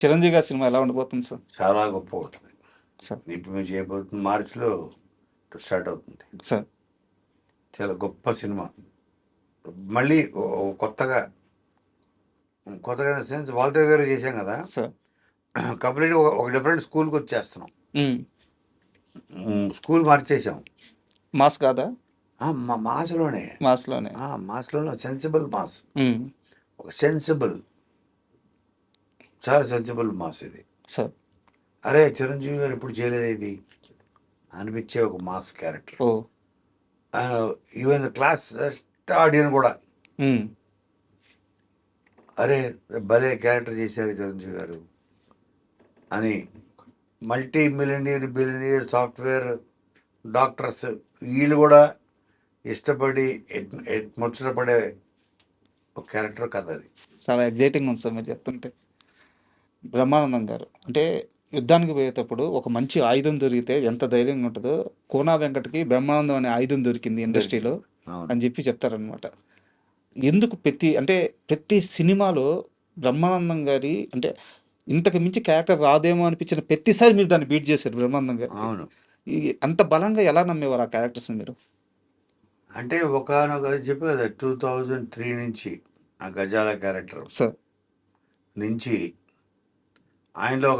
చిరంజీవి గారి సినిమా ఎలా ఉండబోతుంది సార్? చాలా గొప్ప ఉంటుంది. సార్ ఇప్పుడు మీరు చేయబోతుంది మార్చిలో స్టార్ట్ అవుతుంది. సార్ చాలా గొప్ప సినిమా. మళ్ళీ కొత్తగా కొత్తగా సెన్స్ వాల్తేర్ గారు చేశాం కదా, సార్ కంప్లీట్ ఒక డిఫరెంట్ స్కూల్కి వచ్చేస్తున్నాం. ఉమ్. స్కూల్ మార్చేసాం. మాస్ కాదా? మాస్లోనే మాస్లోనే. మాస్లోనే సెన్సిబుల్ మాస్. ఉమ్. ఒక సెన్సిబుల్, చాలా సెన్సిబుల్ మాస్ ఇది. సార్ అరే చిరంజీవి గారు ఇప్పుడు చేయలేదు ఇది అనిపించే ఒక మాస్ క్యారెక్టర్. ఓ. ఈవెన్ క్లాస్ ఆడియన్ కూడా ఉమ్. అరే భలే క్యారెక్టర్ చేశారు చిరంజీవి గారు అని. మల్టీ బిలియనియర్ సాఫ్ట్వేర్ డాక్టర్స్ వీళ్ళు కూడా ఇష్టపడి ముచ్చటపడే ఒక క్యారెక్టర్ కథ అది. చాలా ఎగ్జైటింగ్ ఉంది సార్ మీరు చెప్తుంటే. బ్రహ్మానందం గారు అంటే యుద్ధానికి పోయేటప్పుడు ఒక మంచి ఆయుధం దొరికితే ఎంత ధైర్యంగా ఉంటుందో, కోనా వెంకటకి బ్రహ్మానందం అనే ఆయుధం దొరికింది ఇండస్ట్రీలో అవును. అని చెప్పి చెప్తారనమాట. ఎందుకు ప్రతి సినిమాలో బ్రహ్మానందం గారి అంటే ఇంతకు మించి క్యారెక్టర్ రాదేమో అనిపించిన ప్రతిసారి మీరు దాన్ని బీట్ చేశారు బ్రహ్మానందం గారు. అవును. అంత బలంగా ఎలా నమ్మేవారు ఆ క్యారెక్టర్స్ మీరు? అంటే ఒకనొక చెప్పే కదా 2003 నుంచి ఆ గజాల క్యారెక్టర్ సార్ నుంచి ఆయనలో